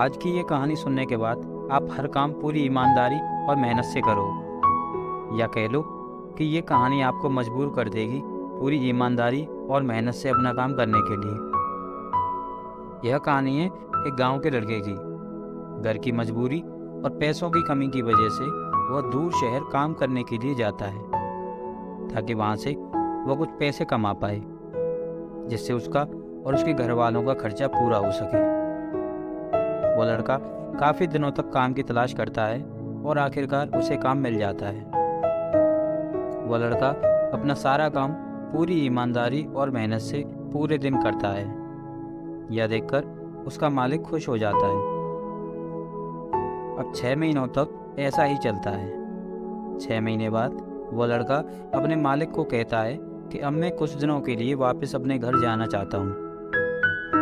आज की ये कहानी सुनने के बाद आप हर काम पूरी ईमानदारी और मेहनत से करो, या कह लो कि ये कहानी आपको मजबूर कर देगी पूरी ईमानदारी और मेहनत से अपना काम करने के लिए। यह कहानी है एक गांव के लड़के की। घर की मजबूरी और पैसों की कमी की वजह से वह दूर शहर काम करने के लिए जाता है, ताकि वहाँ से वह कुछ पैसे कमा पाए, जिससे उसका और उसके घर वालों का खर्चा पूरा हो सके। वह लड़का काफ़ी दिनों तक काम की तलाश करता है और आखिरकार उसे काम मिल जाता है। वह लड़का अपना सारा काम पूरी ईमानदारी और मेहनत से पूरे दिन करता है। यह देखकर उसका मालिक खुश हो जाता है। अब 6 महीनों तक ऐसा ही चलता है। 6 महीने बाद वह लड़का अपने मालिक को कहता है कि अब मैं कुछ दिनों के लिए वापस अपने घर जाना चाहता हूँ।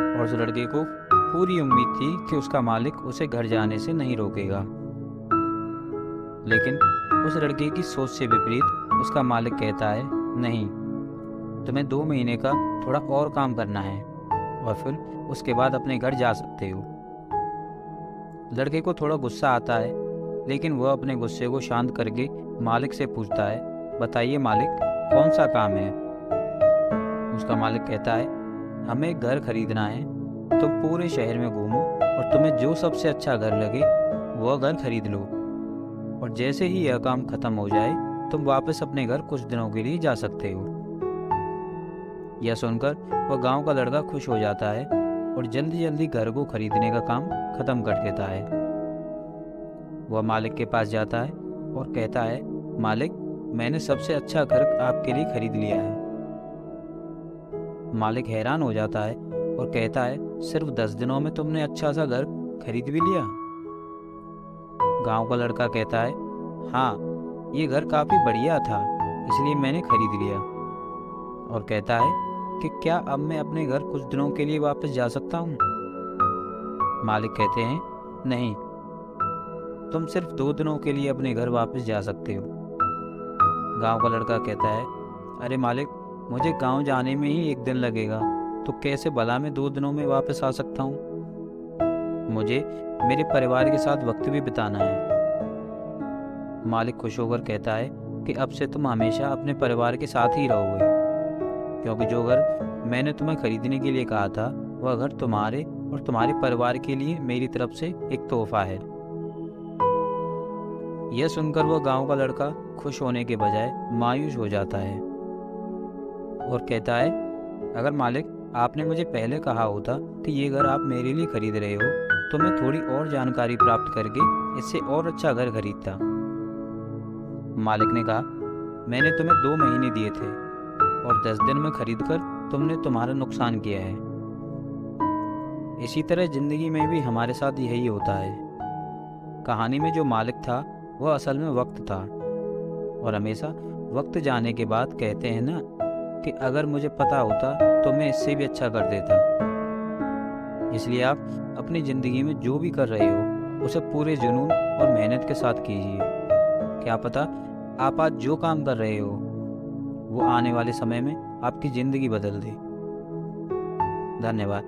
और उस लड़के को पूरी उम्मीद थी कि उसका मालिक उसे घर जाने से नहीं रोकेगा, लेकिन उस लड़के की सोच से विपरीत उसका मालिक कहता है, नहीं, तुम्हें 2 महीने का थोड़ा और काम करना है और फिर उसके बाद अपने घर जा सकते हो। लड़के को थोड़ा गुस्सा आता है, लेकिन वह अपने गुस्से को शांत करके मालिक से पूछता है, बताइए मालिक, कौन सा काम है? उसका मालिक कहता है, हमें एक घर खरीदना है। तुम पूरे शहर में घूमो और तुम्हें जो सबसे अच्छा घर लगे वह घर खरीद लो, और जैसे ही यह काम खत्म हो जाए तुम वापस अपने घर कुछ दिनों के लिए जा सकते हो। यह सुनकर वह गांव का लड़का खुश हो जाता है और जल्दी जल्दी घर को खरीदने का काम खत्म कर देता है। वह मालिक के पास जाता है और कहता है, मालिक, मैंने सबसे अच्छा घर आपके लिए खरीद लिया है। मालिक हैरान हो जाता है और कहता है, सिर्फ 10 दिनों में तुमने अच्छा सा घर खरीद भी लिया? गांव का लड़का कहता है, हाँ, ये घर काफ़ी बढ़िया था, इसलिए मैंने खरीद लिया। और कहता है कि क्या अब मैं अपने घर कुछ दिनों के लिए वापस जा सकता हूँ? मालिक कहते हैं, नहीं, तुम सिर्फ 2 दिनों के लिए अपने घर वापस जा सकते हो। गांव का लड़का कहता है, अरे मालिक, मुझे गांव जाने में ही 1 दिन लगेगा, तो कैसे भला मैं 2 दिनों में वापस आ सकता हूँ? मुझे मेरे परिवार के साथ वक्त भी बिताना है। मालिक खुश होकर कहता है कि अब से तुम हमेशा अपने परिवार के साथ ही रहोगे, क्योंकि जो घर मैंने तुम्हें खरीदने के लिए कहा था वह घर तुम्हारे और तुम्हारे परिवार के लिए मेरी तरफ से एक तोहफा है। यह सुनकर वह गांव का लड़का खुश होने के बजाय मायूस हो जाता है और कहता है, अगर मालिक, आपने मुझे पहले कहा होता कि ये घर आप मेरे लिए खरीद रहे हो, तो मैं थोड़ी और जानकारी प्राप्त करके इससे और अच्छा घर खरीदता। मालिक ने कहा, मैंने तुम्हें 2 महीने दिए थे और 10 दिन में खरीदकर तुमने तुम्हारा नुकसान किया है। इसी तरह जिंदगी में भी हमारे साथ यही होता है। कहानी में जो मालिक था वह असल में वक्त था, और हमेशा वक्त जाने के बाद कहते हैं ना कि अगर मुझे पता होता तो मैं इससे भी अच्छा कर देता। इसलिए आप अपनी ज़िंदगी में जो भी कर रहे हो उसे पूरे जुनून और मेहनत के साथ कीजिए। क्या पता आप आज जो काम कर रहे हो वो आने वाले समय में आपकी ज़िंदगी बदल दे। धन्यवाद।